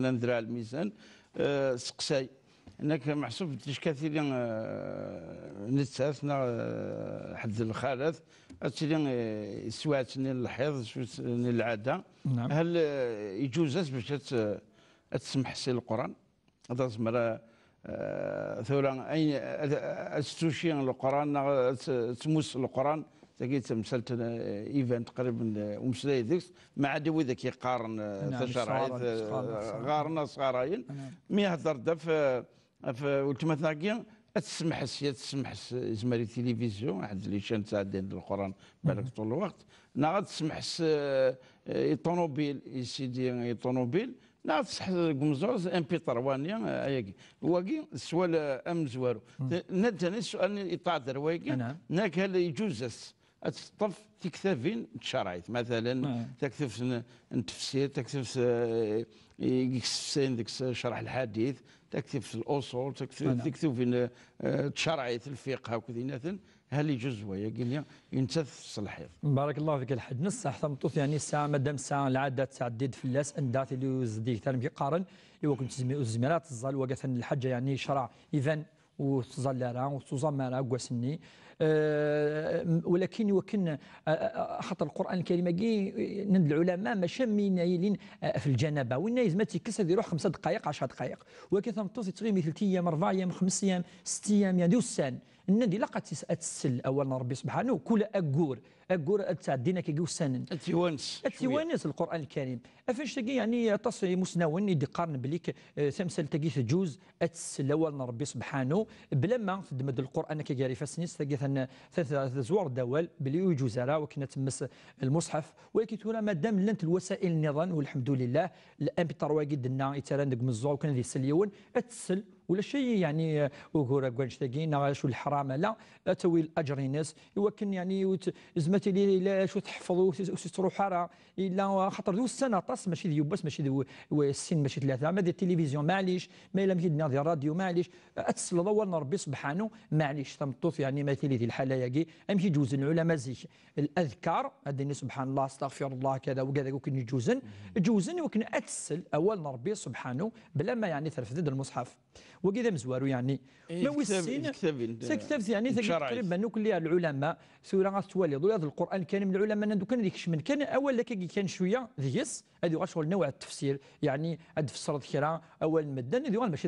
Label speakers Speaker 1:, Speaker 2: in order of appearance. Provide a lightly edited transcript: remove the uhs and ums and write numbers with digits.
Speaker 1: نذرع الميزان سقساي انك محسوب كثير نتساسنا حد الخالث اتسيلي سواتني الحيض سواتني العاده.
Speaker 2: نعم.
Speaker 1: هل يجوز باش تسمح سي القران هذا زمرا ثورة اي استوشي القران تموس القران تلقيت مسلت ايفنت قريب ومسلاي ديكس مع دوي ذاك يقارن تشرعيت غارنا صغاراين مي هضر دا في ولتما ثاقيا تسمح زمري تلفزيون واحد اللي شان تاع دين القران بالك طول الوقت ناغ تسمح طوموبيل يسيدي طوموبيل ناغ تسح قمزوز ام بي طروانيا اياكي واكي السؤال ام زوارو نداني السؤال يطادر واكي ناك هل يجوز تطف تكتفين تشرعيت مثلا تكتف التفسير تكتف ديك شرح الحديث تكتف الاصول تكتف في تشرعيت الفقه وكذا هل يجوز ويا قلنا ينتث الصلاحيات.
Speaker 2: بارك الله فيك الحد نص حتى مطوث يعني الساعه مادام الساعه العاده تعديد فلاس اندات اللي يزدي ثاني بيقارن اللي كنت الزميلات الظل وقفا الحاجه يعني شرع اذا وتظلرا وتزمرا قوسني ولكن يمكن خاطر القران الكريم ند العلماء ماشي نايلين في الجنابه وين يزمت يكسر يروح 5 دقائق 10 دقائق ولكن ثمطوس تغي مثل 3 ايام 4 ايام 5 ايام 6 ايام يعني السان النادي لقد تسل اولا ربي سبحانه كل اقور تعدينا كيقول سنن التوانس القران الكريم افاش تلقي يعني تصي مسنون يدي قارن بليك ثمثل تلقي تجوز اتسل اولا ربي سبحانه بلا ما تدمد القران كيقاري فاسنيس تلقي ثلاث زوار دوال بلي يجوز راه وكنا تمس المصحف ولكن تقول ما دام لنت الوسائل النظام والحمد لله الان بترواقي دنا يتراندق مزور وكان ذي سليون اتسل ولا شيء يعني وكورا كوانشتاكين شو الحرام لا توي الاجر ناس يمكن يعني زمتي لي لا شو تحفظوا تروح راه الا خاطر ذو السنه طاس ماشي ذي بس ماشي ذو السن ماشي ثلاثه ما ديال التلفزيون معليش ما الا مشينا ديال الراديو معليش اتسل ضوالنا ربي سبحانه معليش تمطوف يعني مثلي ذي الحاله ياكي امشي جوز العلماء زيك الاذكار هذني سبحان الله استغفر الله كذا وكذا يمكن يجوزن يمكن اتسل اولنا ربي سبحانه بلا ما يعني ترفد المصحف وكذا مزوارو يعني ما وسين سكتب يعني تقريبا كل العلماء سوره تولي هذا القران الكريم العلماء ندو كان ديك من كان اول لك كان شويه ذيس هذه غشغل نوع التفسير يعني اد فسرت كرا اول مدن هذه ماشي